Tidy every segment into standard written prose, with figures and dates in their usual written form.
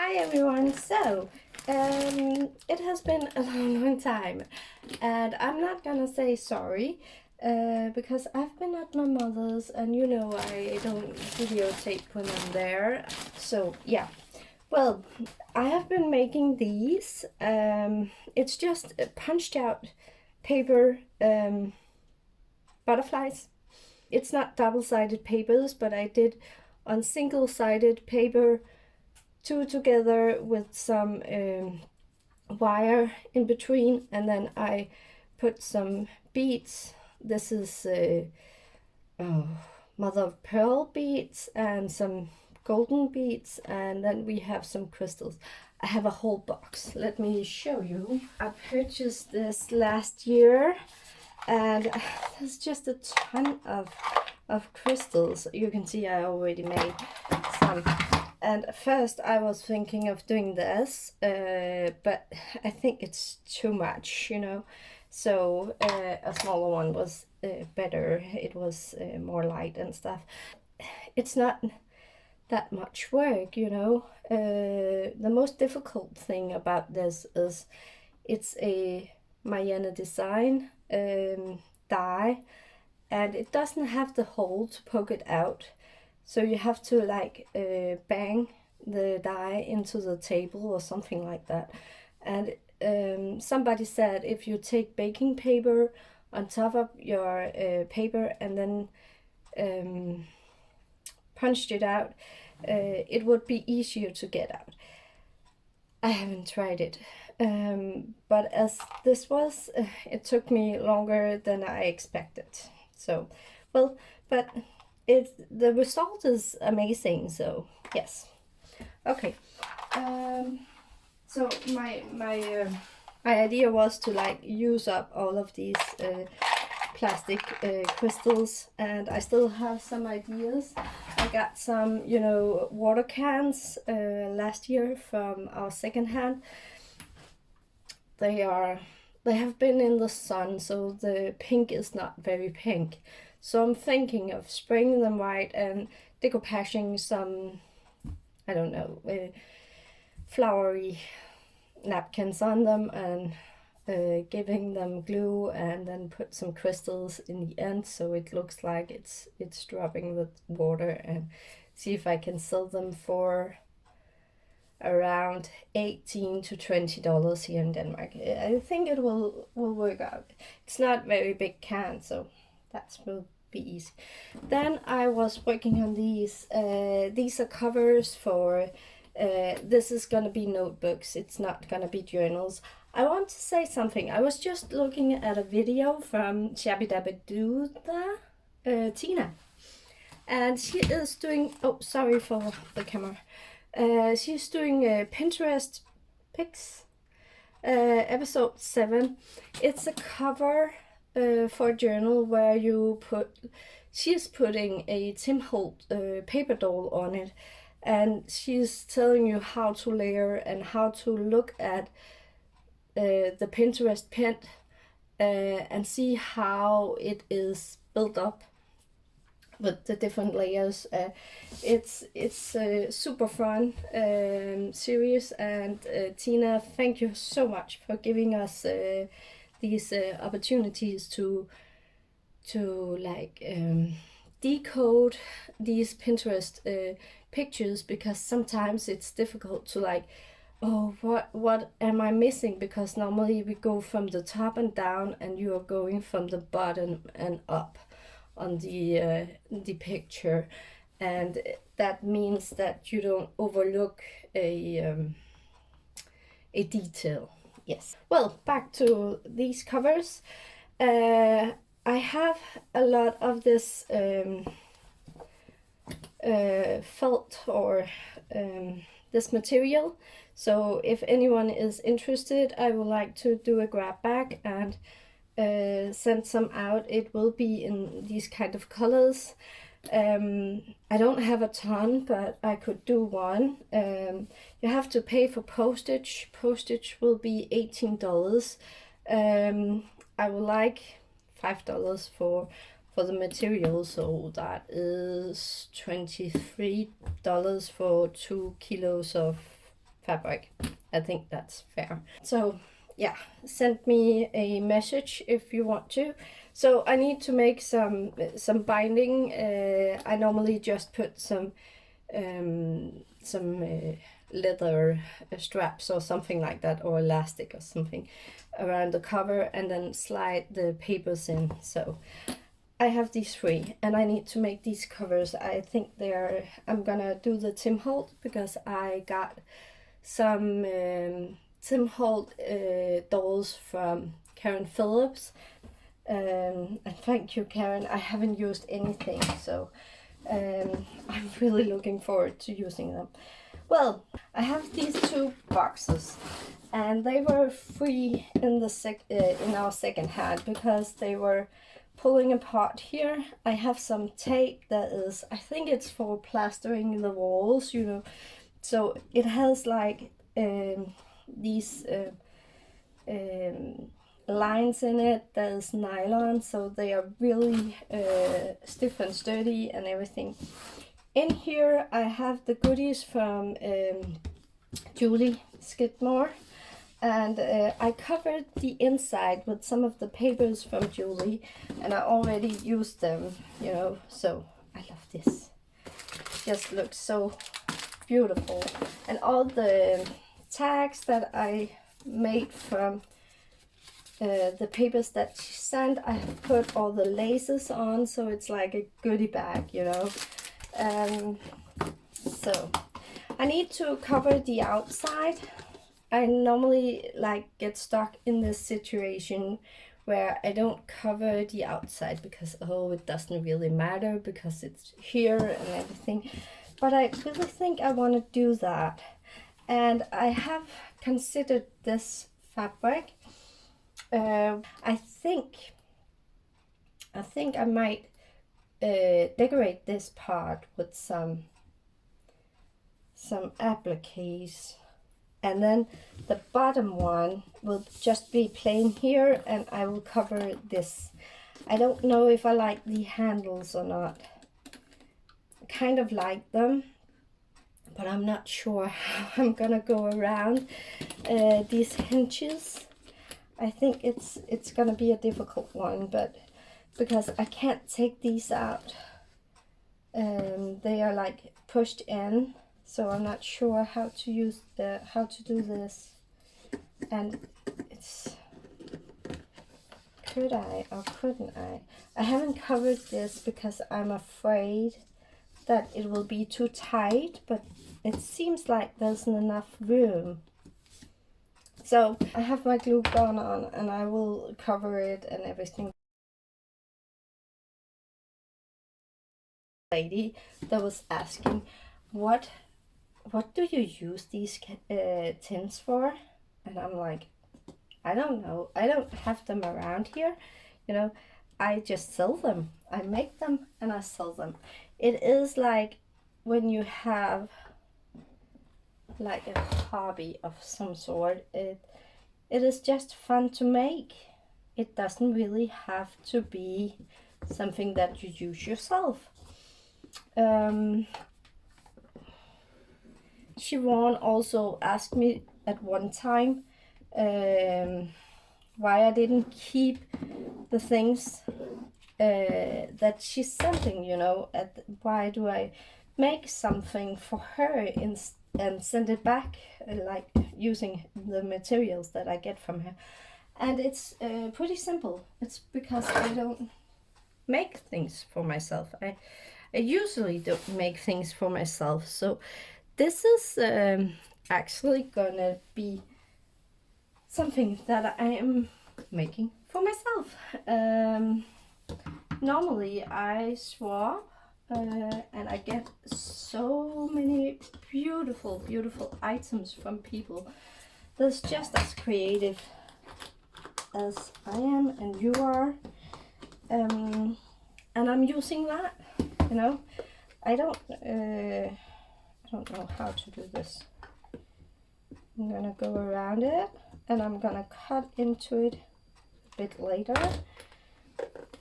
Hi everyone. It has been a long time, and I'm not gonna say sorry because I've been at my mother's, and you know I don't videotape when I'm there. So yeah, well, I have been making these. It's just punched out paper butterflies. It's not double-sided papers, but I did on single-sided paper, two together with some wire in between, and then I put some beads. This is mother of pearl beads and some golden beads, and then we have some crystals. I have a whole box. Let me show you. I purchased this last year, and there's just a ton of crystals. You can see I already made some. And first I was thinking of doing this, but I think it's too much, you know. So a smaller one was better. It was more light and stuff. It's not that much work, you know. The most difficult thing about this is it's a Mayenne design die, and it doesn't have the hole to poke it out. So you have to like bang the die into the table or something like that. And somebody said if you take baking paper on top of your paper and then punched it out, it would be easier to get out. I haven't tried it, but as this was, it took me longer than I expected. So, well, but the result is amazing. So yes, okay. So my idea was to like use up all of these plastic crystals, and I still have some ideas. I got some, you know, water cans last year from our second hand. They have been in the sun, so the pink is not very pink. So I'm thinking of spraying them white and decoupaging some, I don't know, flowery napkins on them, and giving them glue, and then put some crystals in the end so it looks like it's dropping with water, and see if I can sell them for around $18 to $20 here in Denmark. I think it will work out. It's not very big can, so that will be easy. Then I was working on these. These are covers for this is gonna be notebooks. It's not gonna be journals. I want to say something. I was just looking at a video from Shabby Dabby Doodha, Tina, and she is doing, oh sorry for the camera, she's doing Pinterest pics, episode 7. It's a cover for a journal where you put, she's putting a Tim Holt paper doll on it, and she's telling you how to layer and how to look at the Pinterest pin and see how it is built up with the different layers. It's super fun series, and Tina, thank you so much for giving us these opportunities to like decode these Pinterest pictures, because sometimes it's difficult to like, oh, what am I missing? Because normally we go from the top and down, and you are going from the bottom and up on the picture, and that means that you don't overlook a detail. Yes. Well, back to these covers. I have a lot of this felt, or this material. So if anyone is interested, I would like to do a grab bag and send some out. It will be in these kind of colors. I don't have a ton, but I could do one. You have to pay for postage. Postage will be $18. I would like $5 for the material, so that is $23 for 2 kilos of fabric. I think that's fair. So yeah, send me a message if you want to. So I need to make some binding. I normally just put some leather straps or something like that, or elastic or something around the cover, and then slide the papers in. So I have these three, and I need to make these covers. I think I'm gonna do the Tim Holt, because I got some Tim Holt dolls from Karen Phillips. And thank you, Karen. I haven't used anything, so I'm really looking forward to using them. Well, I have these two boxes, and they were free in the in our second hand because they were pulling apart here. I have some tape that is, I think it's for plastering the walls, you know. So it has like these lines in it that is nylon, so they are really stiff and sturdy and everything. In here I have the goodies from Julie Skidmore, and I covered the inside with some of the papers from Julie, and I already used them, you know, so I love this. It just looks so beautiful. And all the tags that I made from the papers that she sent, I have put all the laces on, so it's like a goodie bag, you know. So I need to cover the outside. I normally like get stuck in this situation where I don't cover the outside because, oh, it doesn't really matter because it's here and everything. But I really think I want to do that, and I have considered this fabric. I think I might decorate this part with some appliques, and then the bottom one will just be plain here, and I will cover this. I don't know if I like the handles or not. I kind of like them, but I'm not sure how I'm gonna go around these hinges. I think it's gonna be a difficult one, but because I can't take these out, they are like pushed in, so I'm not sure how to do this. And it's, could I or couldn't I? I haven't covered this because I'm afraid that it will be too tight, but it seems like there's enough room. So I have my glue gun on, and I will cover it and everything. Lady that was asking, what do you use these tins for? And I'm like, I don't know. I don't have them around here, you know. I just sell them. I make them and I sell them. It is like when you have like a hobby of some sort, it is just fun to make. It doesn't really have to be something that you use yourself. Siobhan also asked me at one time why I didn't keep the things that she's sending, you know. Why do I make something for her and send it back, like using the materials that I get from her? And it's pretty simple. It's because I don't make things for myself. I usually don't make things for myself. So this is actually gonna be something that I am making for myself. Normally I swap and I get so many beautiful items from people that's just as creative as I am and you are, and I'm using that, you know. I don't know how to do this. I'm gonna go around it and I'm gonna cut into it a bit later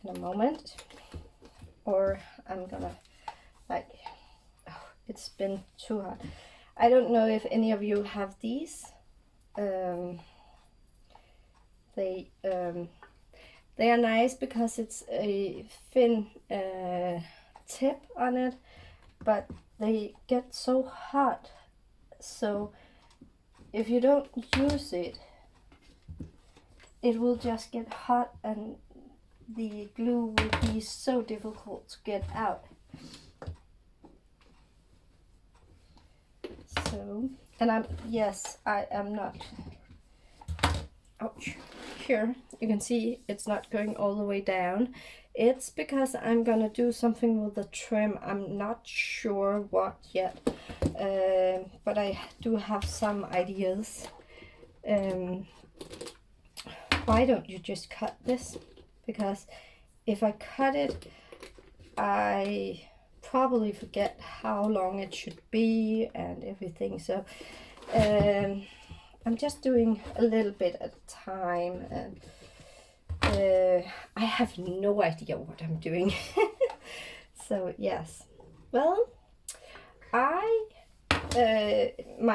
in a moment, or I'm gonna like, oh, it's been too hot. I don't know if any of you have these. They are nice because it's a thin tip on it, but they get so hot, so if you don't use it, it will just get hot and the glue will be so difficult to get out. So, and I am not, ouch, here you can see it's not going all the way down. It's because I'm gonna do something with the trim. I'm not sure what yet, but I do have some ideas. Why don't you just cut this? Because if I cut it, I probably forget how long it should be and everything. So I'm just doing a little bit at a time, and I have no idea what I'm doing. So yes, well, my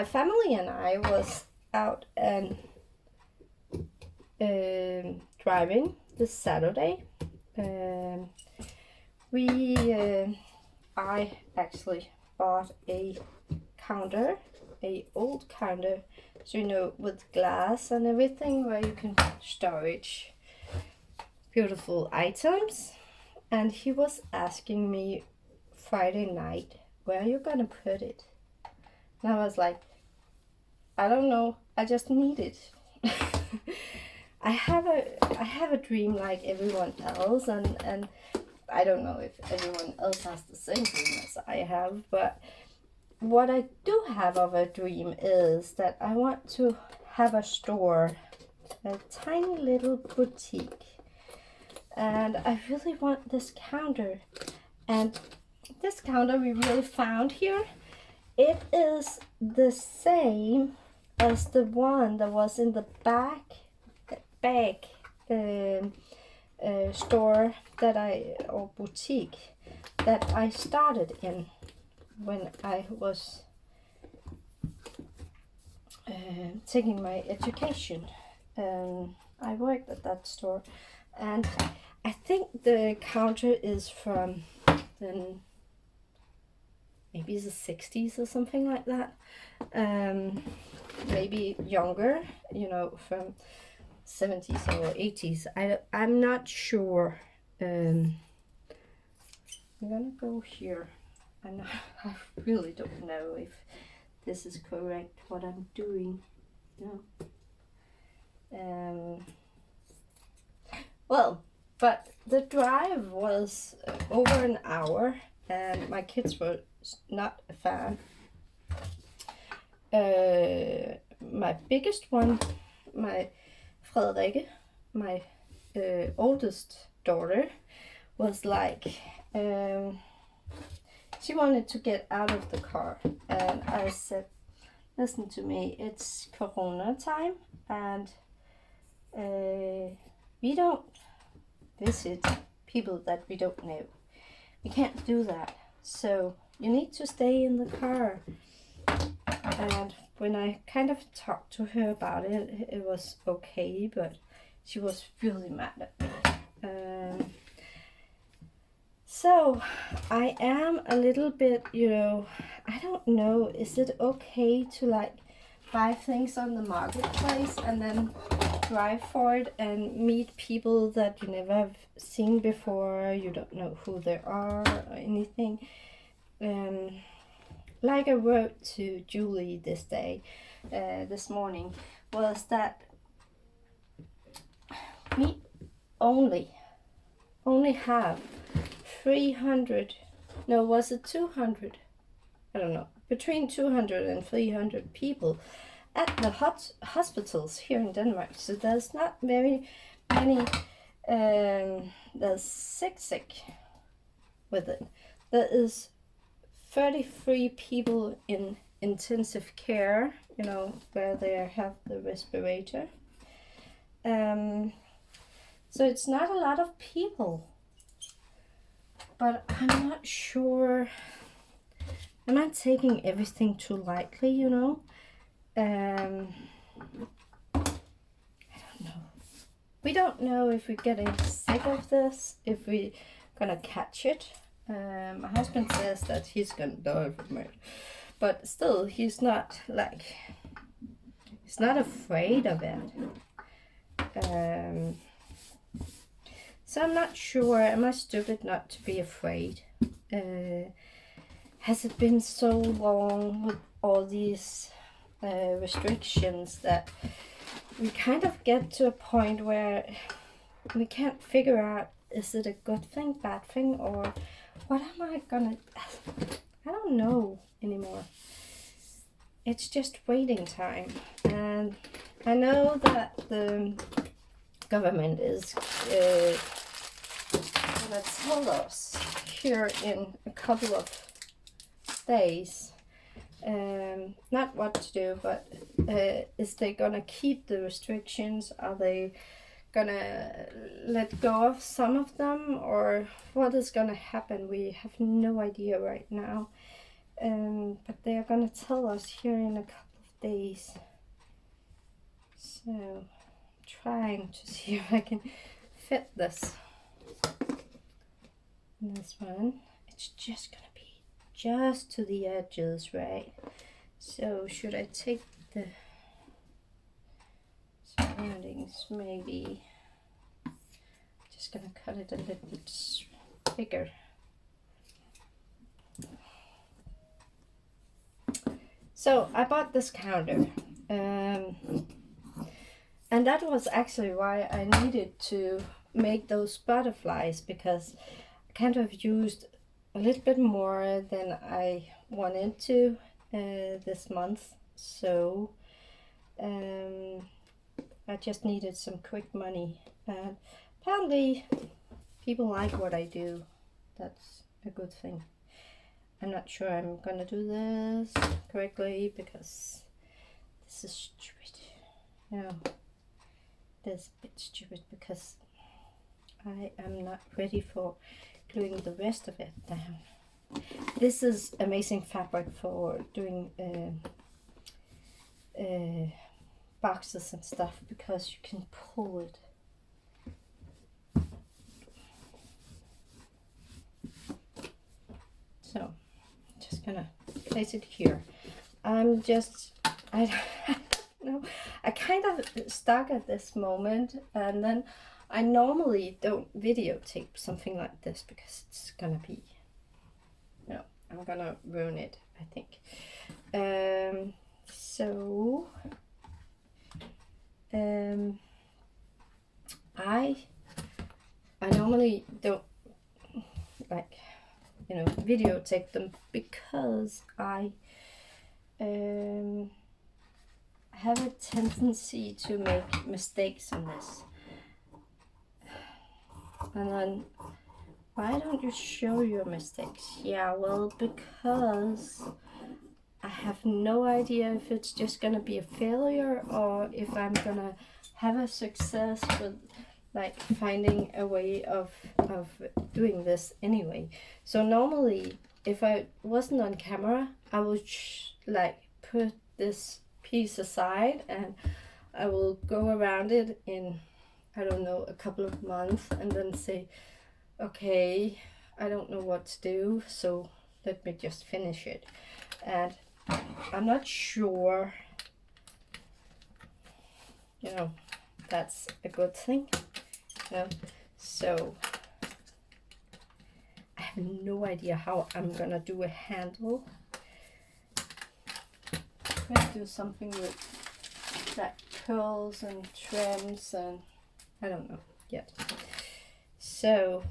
family and I was out and driving this Saturday. I actually bought a counter, a old counter, so you know, with glass and everything, where you can storage beautiful items. And he was asking me Friday night, where are you gonna put it? And I was like, I don't know, I just need it. I have a dream like everyone else, and I don't know if everyone else has the same dream as I have, but what I do have of a dream is that I want to have a store, a tiny little boutique, and I really want this counter. And this counter we really found here, it is the same as the one that was in the back store or boutique that I started in when I was taking my education. I worked at that store, and I think the counter is from maybe the 60s or something like that. Maybe younger, you know, from 70s or 80s. I'm not sure. I'm gonna go here. I really don't know if this is correct what I'm doing. No. Well, but the drive was over an hour, and my kids were not a fan. My biggest one, my Frederikke, my oldest daughter, was like, she wanted to get out of the car, and I said, listen to me, it's Corona time, and we don't visit people that we don't know. We can't do that, so you need to stay in the car. And when I kind of talked to her about it, it was okay, but she was really mad at me. So I am a little bit, you know, I don't know, is it okay to like buy things on the marketplace and then drive for it and meet people that you never have seen before, you don't know who they are or anything? Like I wrote to Julie this morning, was that we only have 300, no, was it 200? I don't know, between 200 and 300 people at the hospitals here in Denmark. So there's not very many, there's sick with it. There is 33 people in intensive care, you know, where they have the respirator. So it's not a lot of people, but I'm not sure am I taking everything too lightly, you know? I don't know. We don't know if we're getting sick of this, if we're gonna catch it. My husband says that he's gonna die from it, but still, he's not afraid of it. So I'm not sure. Am I stupid not to be afraid? Has it been so long with all these restrictions that we kind of get to a point where we can't figure out, is it a good thing, bad thing, or what am I gonna... I don't know anymore. It's just waiting time. And I know that the government is gonna tell us here in a couple of days not what to do, but is they gonna keep the restrictions? Are they gonna let go of some of them, or what is gonna happen? We have no idea right now, but they are gonna tell us here in a couple of days. So trying to see if I can fit this one. It's just gonna be just to the edges, right? So should I take the surroundings, maybe just gonna cut it a little bit bigger. So I bought this counter, and that was actually why I needed to make those butterflies, because I kind of used a little bit more than I wanted to this month. So I just needed some quick money. Apparently people like what I do. That's a good thing. I'm not sure I'm gonna do this correctly because this is stupid. No, this is a bit stupid because I am not ready for gluing the rest of it down. This is amazing fabric for doing boxes and stuff, because you can pull it. So just gonna place it here. I don't know, I kind of stuck at this moment, and then I normally don't videotape something like this because it's gonna be, I'm gonna ruin it, I think. I normally don't videotape them because I have a tendency to make mistakes on this. And then, why don't you show your mistakes? Yeah, well, because I have no idea if it's just gonna be a failure or if I'm gonna have a success with finding a way of doing this anyway. So normally, if I wasn't on camera, I would put this piece aside and I will go around it in, I don't know, a couple of months, and then say, okay, I don't know what to do, so let me just finish it. And I'm not sure, that's a good thing. So I have no idea how I'm gonna do a handle. Let's do something with curls and trims, and I don't know yet. So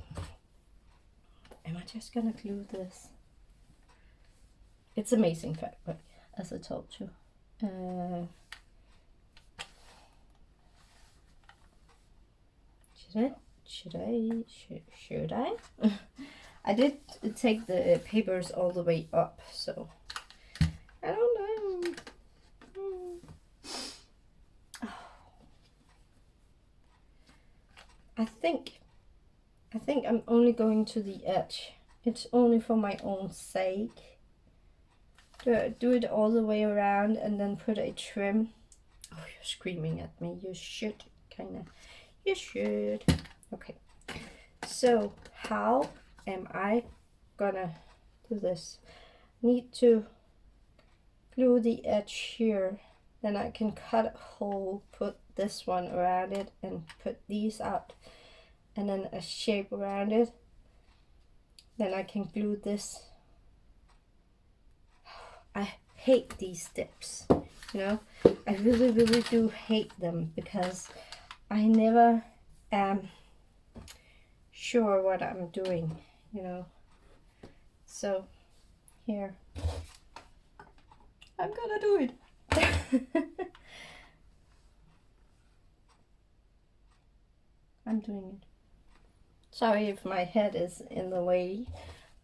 am I just gonna glue this? It's amazing fabric, as I told you. Should I? I did take the papers all the way up, so I don't know. Oh. I think I'm only going to the edge. It's only for my own sake. do it all the way around and then put a trim. Oh, you're screaming at me. You should, kinda. You should. Okay. So how am I gonna do this? Need to glue the edge here. Then I can cut a hole, put this one around it, and put these out, and then a shape around it. Then I can glue this. I hate these steps, you know. I really, really do hate them because I never am sure what I'm doing, you know. So here, I'm gonna do it. I'm doing it. Sorry if my head is in the way.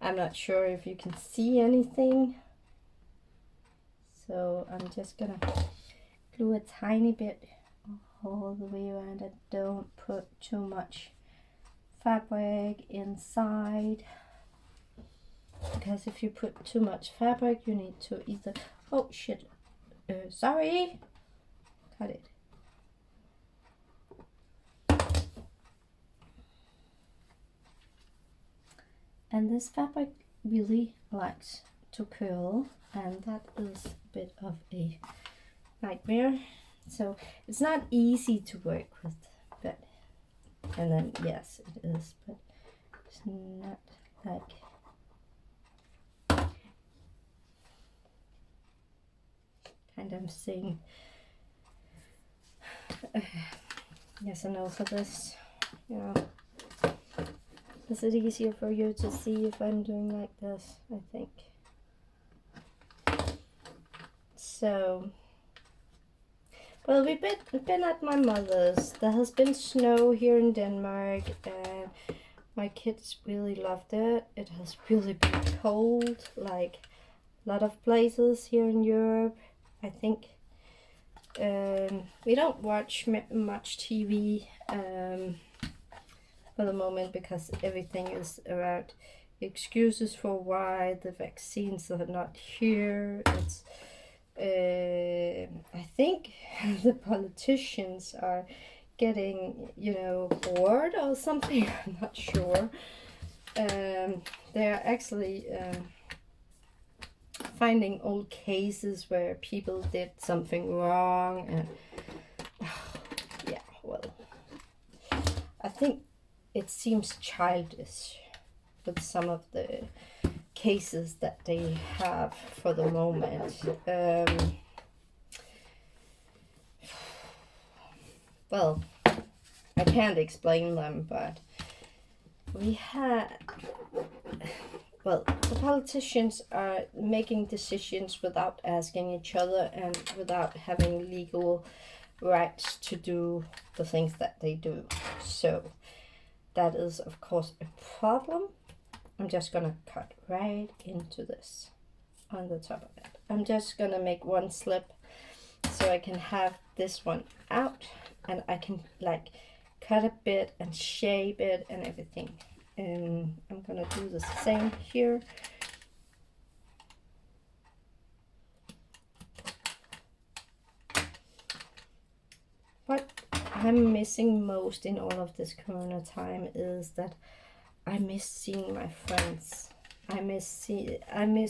I'm not sure if you can see anything. So I'm just gonna glue a tiny bit all the way around it. Don't put too much fabric inside, because if you put too much fabric, you need to either, oh shit, sorry, cut it. And this fabric really likes to curl, and that is a bit of a nightmare. So it's not easy to work with, but, and then yes it is, but it's not like, kind of saying yes and no for this, you know. Is it easier for you to see if I'm doing like this? I think so. Well, we've been at my mother's. There has been snow here in Denmark, and my kids really loved it. It has really been cold, like a lot of places here in Europe. I think we don't watch much TV for the moment, because everything is around excuses for why the vaccines are not here. It's I think the politicians are getting, you know, bored or something. I'm not sure. They're actually finding old cases where people did something wrong, and yeah, well, I think it seems childish with some of the cases that they have for the moment. Well, I can't explain them, but we had, well, the politicians are making decisions without asking each other and without having legal rights to do the things that they do. So that is, of course, a problem. I'm just gonna cut right into this on the top of it. I'm just gonna make one slip so I can have this one out, and I can like cut a bit and shape it and everything. And I'm gonna do the same here. What I'm missing most in all of this Corona time is that I miss seeing my friends. I miss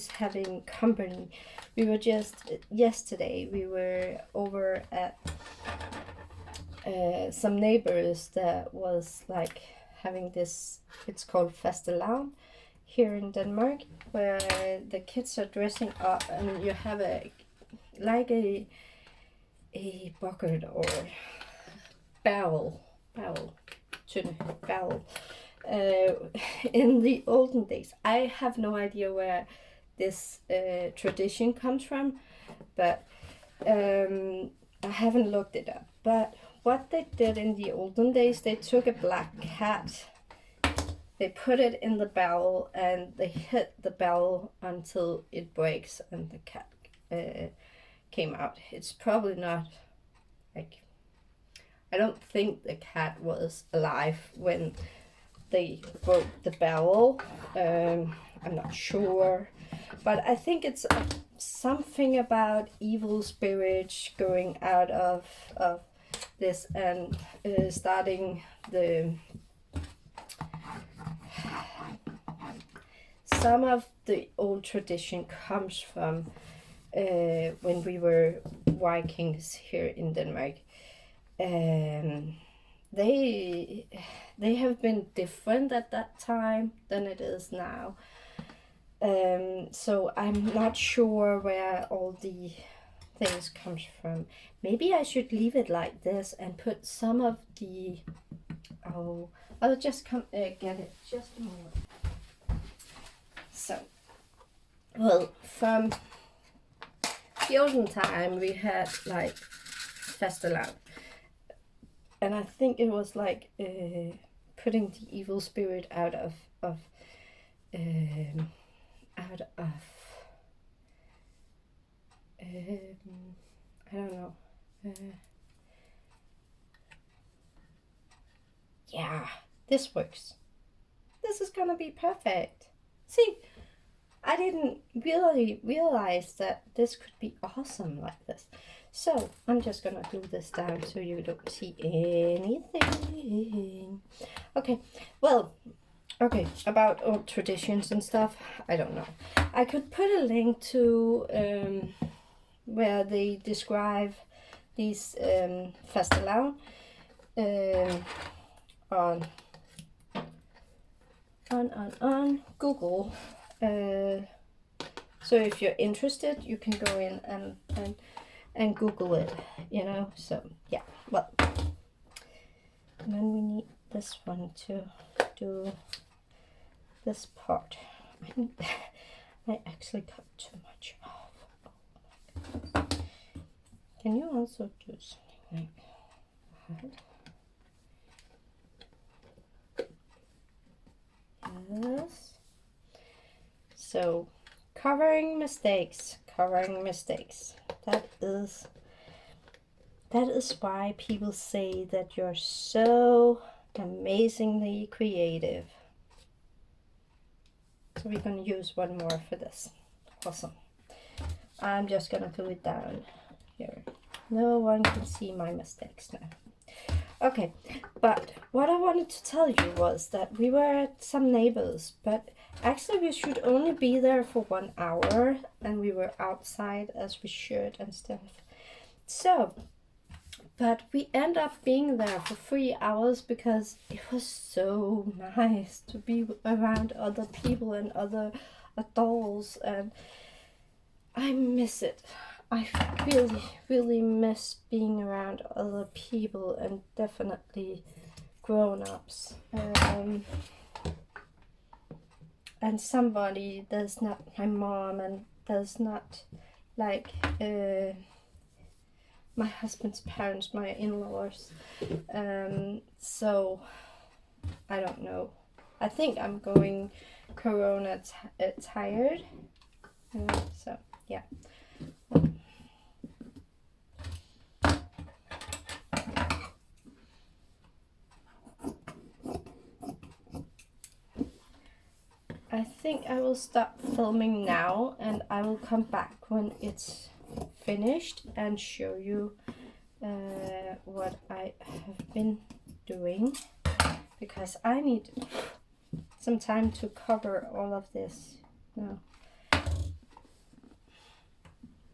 having company. We were just yesterday. We were over at some neighbors that was like having this. It's called Fastelavn here in Denmark, where the kids are dressing up, and you have a like a bucket or barrel. In the olden days. I have no idea where this tradition comes from, but I haven't looked it up. But what they did in the olden days, they took a black cat, they put it in the barrel, and they hit the barrel until it breaks and the cat came out. It's probably not like, I don't think the cat was alive when they broke the barrel. I'm not sure, but I think it's something about evil spirits going out of this and starting the some of the old tradition comes from when we were Vikings here in Denmark. They have been different at that time than it is now. So I'm not sure where all the things comes from. Maybe I should leave it like this and put some of the... Oh, I'll just come get it. Just a moment. So, well, from the olden time we had like Fastelavn. And I think it was like putting the evil spirit out of I don't know. Yeah, this works. This is gonna be perfect. See, I didn't really realize that this could be awesome like this. So I'm just gonna glue this down so you don't see anything. Okay, well, okay, about old traditions and stuff, I don't know. I could put a link to where they describe these Fastelavn on Google. So if you're interested, you can go in and Google it, you know. So yeah, well, and then we need this one to do this part. I actually cut too much off. Oh my goodness. Can you also do something like that? Yes. So covering mistakes. That is why people say that you're so amazingly creative. So we're going to use one more for this. Awesome. I'm just going to glue it down here. No one can see my mistakes now. Okay, but what I wanted to tell you was that we were at some neighbors, but actually we should only be there for 1 hour, and we were outside as we should and stuff. So, but we end up being there for 3 hours because it was so nice to be around other people and other adults, and I miss it. I really, really miss being around other people, and definitely grown-ups. And somebody that's not my mom and does not like my husband's parents, my in-laws. So I don't know. I think I'm going Corona tired. So yeah. I think I will stop filming now, and I will come back when it's finished and show you what I have been doing, because I need some time to cover all of this now.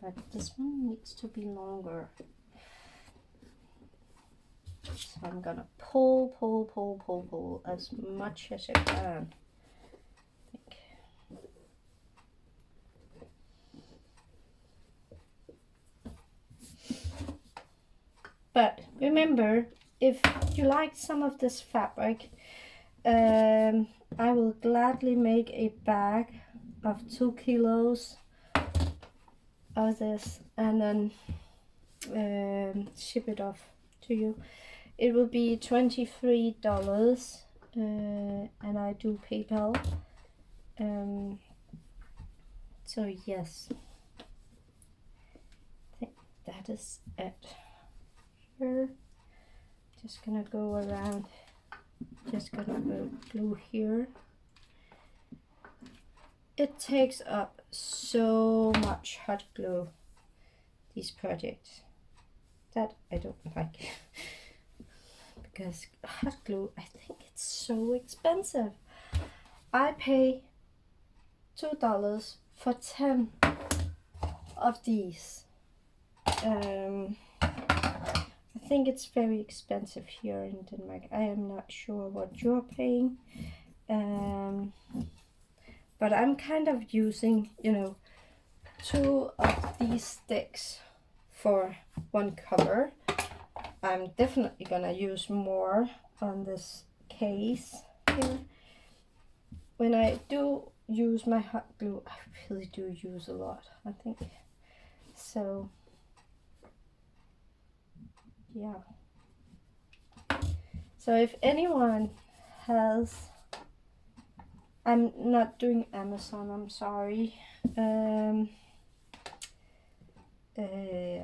But this one needs to be longer. So I'm gonna pull as much as I can. But remember, if you like some of this fabric, I will gladly make a bag of 2 kilos of this and then ship it off to you. It will be $23, and I do PayPal. So yes, I think that is it. Here, just gonna go around. Just gonna go glue here. It takes up so much hot glue, these projects, that I don't like. Because hot glue, I think it's so expensive. I pay $2 for 10 of these. I think it's very expensive here in Denmark. I am not sure what you're paying. But I'm kind of using, you know, 2 of these sticks for one cover. I'm definitely gonna use more on this case here. When I do use my hot glue, I really do use a lot, I think. So, yeah. So if anyone has, I'm not doing Amazon, I'm sorry.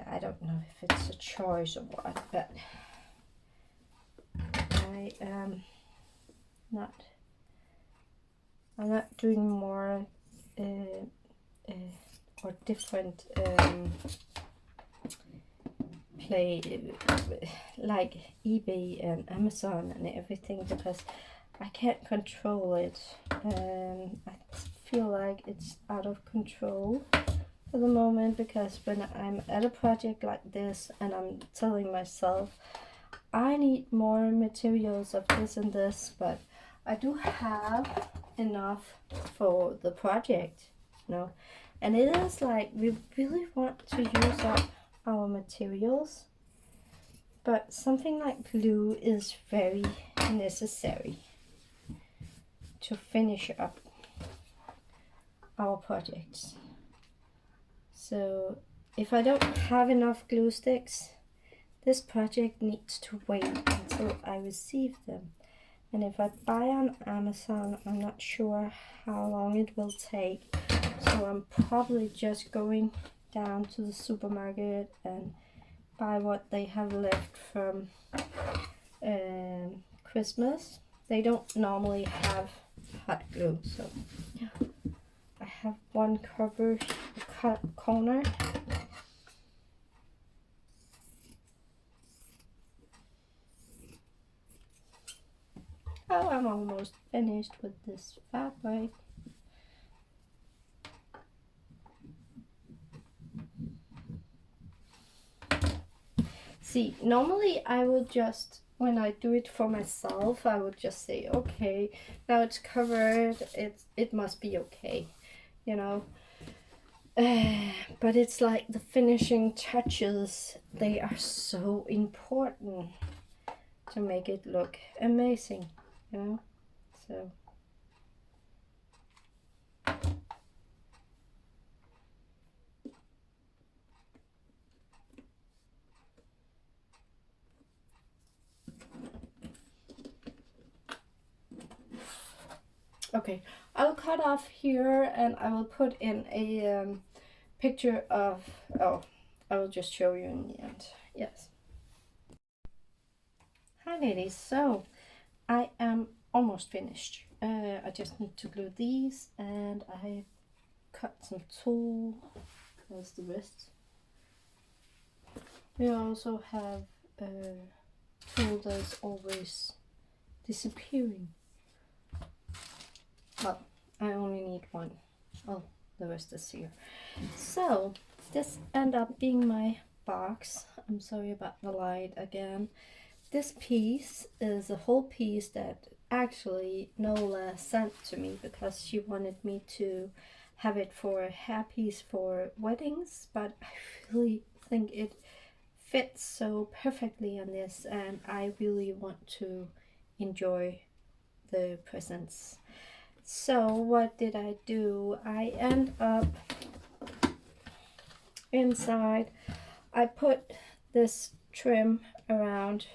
I don't know if it's a choice or what, but I am not. I'm not doing more or different play like eBay and Amazon and everything, because I can't control it. I feel like it's out of control for the moment, because when I'm at a project like this and I'm telling myself I need more materials of this and this, but I do have enough for the project, you know. And it is like we really want to use up our materials, but something like glue is very necessary to finish up our projects. So if I don't have enough glue sticks, this project needs to wait until I receive them. And if I buy on Amazon, I'm not sure how long it will take. So I'm probably just going down to the supermarket and buy what they have left from Christmas. They don't normally have hot glue, so yeah. I have one corner. Oh, I'm almost finished with this fabric. See, normally I would just, when I do it for myself, I would just say, okay, now it's covered, it must be okay, you know. But it's like the finishing touches, they are so important to make it look amazing, you know. So okay, I'll cut off here and I will put in a picture of, oh, I will just show you in the end. Yes. Hi ladies, so I am almost finished. I just need to glue these, and I cut some tulle. There's the rest. We also have tulle that's always disappearing. Well, I only need one. Oh, the rest is here. So this ended up being my box. I'm sorry about the light again. This piece is a whole piece that actually Nola sent to me because she wanted me to have it for a hair piece for weddings, but I really think it fits so perfectly on this, and I really want to enjoy the presents. So what did I do? I end up inside, I put this trim around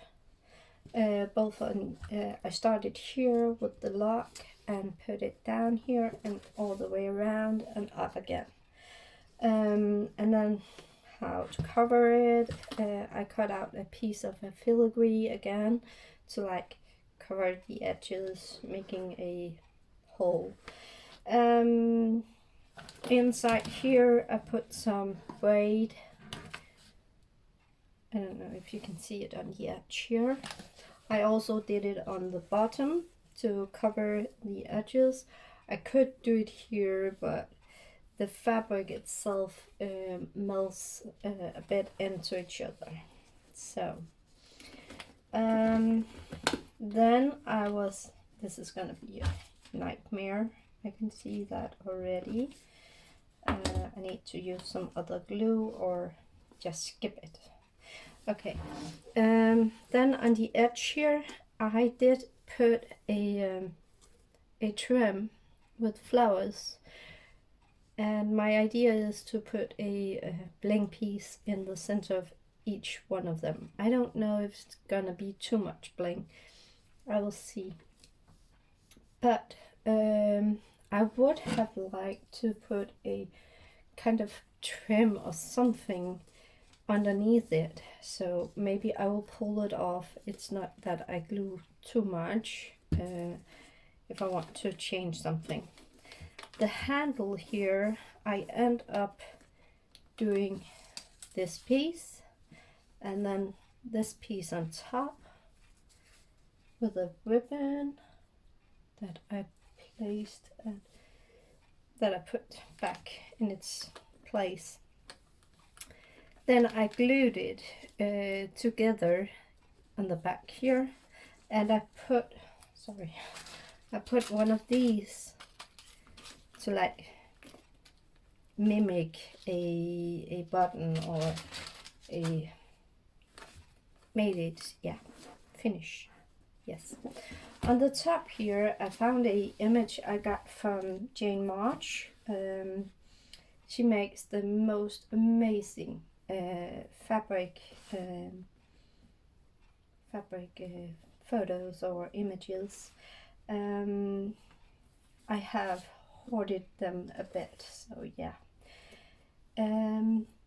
both on, I started here with the lock and put it down here and all the way around and up again. And then how to cover it, I cut out a piece of a filigree again to like cover the edges, making a hole. inside here I put some braid. I don't know if you can see it on the edge here. I also did it on the bottom to cover the edges. I could do it here, but the fabric itself melts a bit into each other. So then this is gonna be a nightmare. I can see that already. I need to use some other glue or just skip it. Okay, then on the edge here I did put a trim with flowers, and my idea is to put a bling piece in the center of each one of them. I don't know if it's gonna be too much bling. I will see. But I would have liked to put a kind of trim or something underneath it. So maybe I will pull it off. It's not that I glue too much if I want to change something. The handle here, I end up doing this piece and then this piece on top with a ribbon that I placed and that I put back in its place. Then I glued it together on the back here, and I put one of these to like mimic a button or made it, yeah, finish. Yes. On the top here, I found a image I got from Jane March. She makes the most amazing fabric photos or images. I have hoarded them a bit, so yeah.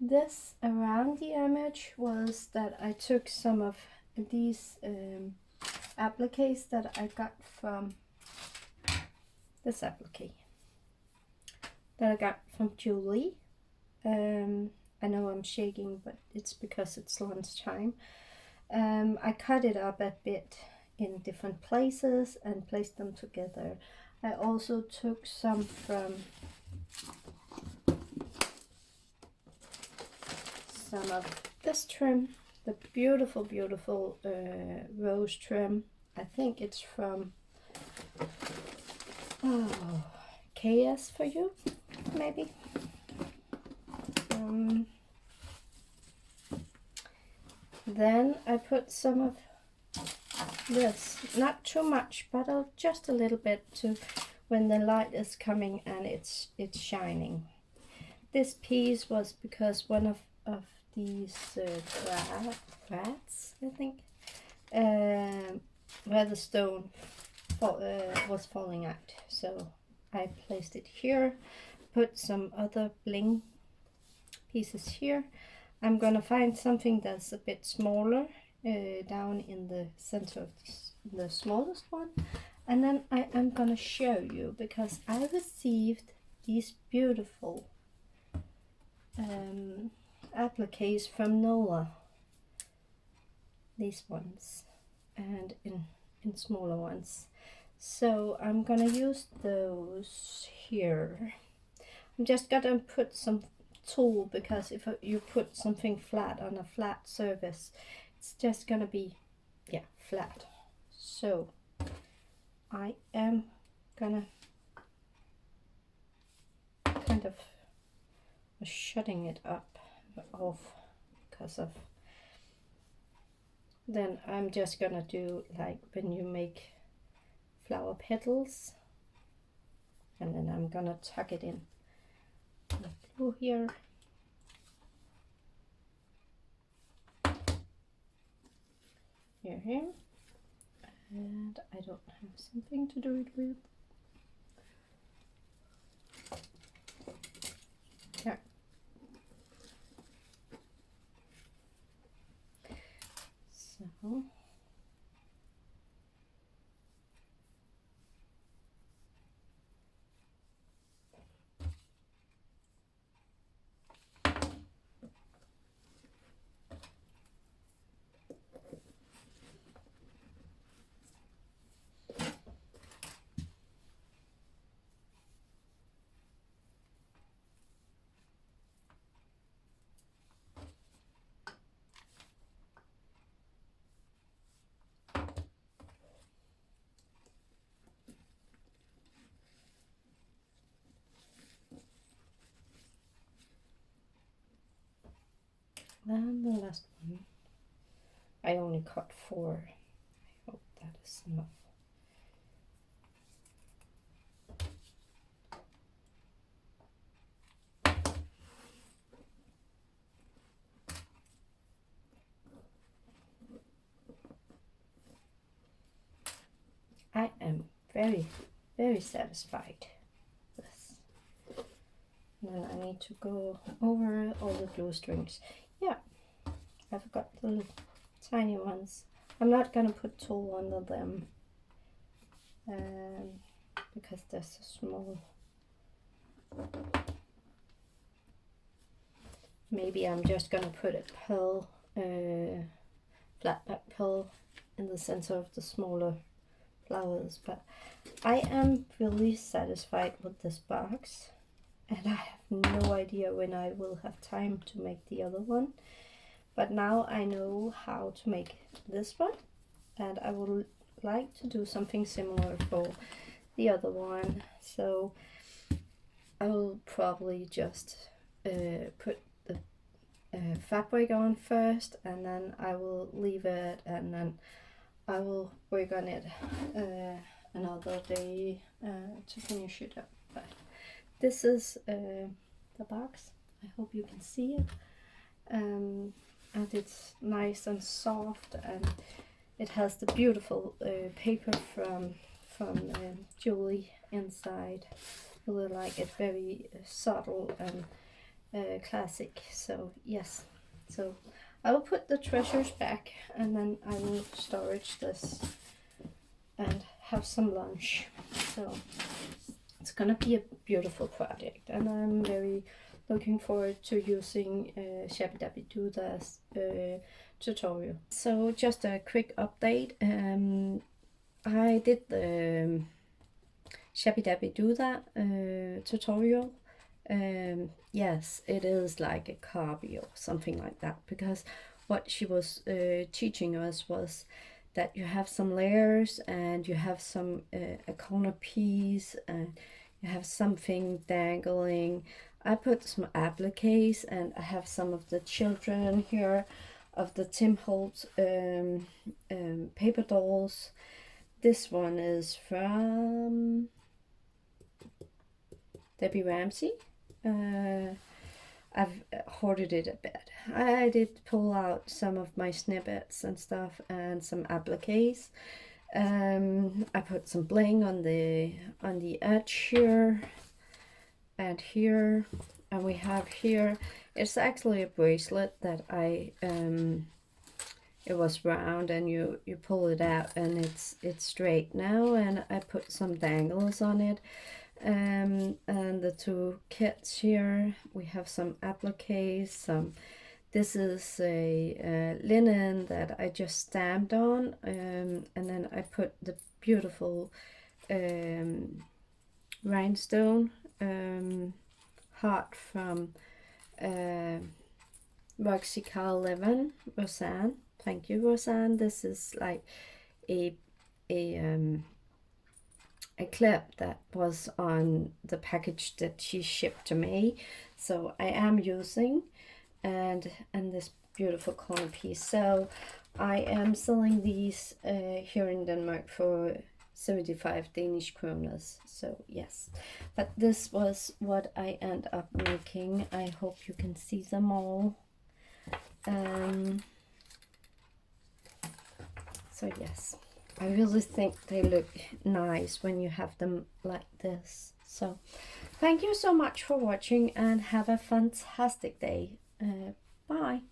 This around the image was that I took some of these appliques that I got from this applique that I got from Julie. I know I'm shaking, but it's because it's lunchtime. I cut it up a bit in different places and placed them together. I also took some from some of this trim, the beautiful rose trim. I think it's from KS for you, maybe. Then I put some of this, not too much, but just a little bit to when the light is coming and it's shining. This piece was because one of these rats, I think, where the stone was falling out. So I placed it here, put some other bling pieces here. I'm gonna find something that's a bit smaller down in the center of the smallest one, and then I am gonna show you, because I received these beautiful appliques from Nola, these ones, and in smaller ones. So I'm gonna use those here. I'm just gonna put some tool, because if you put something flat on a flat surface, it's just gonna be, yeah, flat. So I am gonna kind of shutting it up off, because of, then I'm just gonna do like when you make flower petals, and then I'm gonna tuck it in the glue here. Here, and I don't have something to do it with. Yeah. So I only cut 4. I hope that is enough. I am very, very satisfied with this. And then I need to go over all the glue strings. Yeah, I've got the little tiny ones. I'm not gonna put tulle under them because they're so small. Maybe I'm just gonna put a pearl, flat back pearl in the center of the smaller flowers, but I am really satisfied with this box, and I have no idea when I will have time to make the other one. But now I know how to make this one, and I would like to do something similar for the other one. So I will probably just put the fabric on first, and then I will leave it, and then I will work on it another day to finish it up. But this is the box. I hope you can see it. And it's nice and soft, and it has the beautiful paper from Julie inside. I really like it, very subtle and classic. So yes, so I will put the treasures back, and then I will storage this and have some lunch. So it's gonna be a beautiful project, and I'm very looking forward to using Shabby Dabby Dooda's tutorial. So just a quick update. I did the Shabby Dabby Dooda tutorial. Yes, it is like a copy or something like that, because what she was teaching us was that you have some layers, and you have some a corner piece, and you have something dangling. I put some appliques, and I have some of the children here of the Tim Holtz paper dolls. This one is from Debbie Ramsey. I've hoarded it a bit. I did pull out some of my snippets and stuff, and some appliques. I put some bling on the edge here and here, and we have here, it's actually a bracelet that I it was round, and you pull it out and it's straight now, and I put some dangles on it. And the 2 kits here, we have some appliques, this is a linen that I just stamped on, and then I put the beautiful rhinestone heart from Roxy Carl Levin, Roseanne. Thank you, Roseanne. This is like a clip that was on the package that she shipped to me, so I am using, and this beautiful corner piece. So I am selling these here in Denmark for 75 Danish kroners. So yes, but this was what I end up making. I hope you can see them all. So yes, I really think they look nice when you have them like this. So thank you so much for watching, and have a fantastic day. Bye.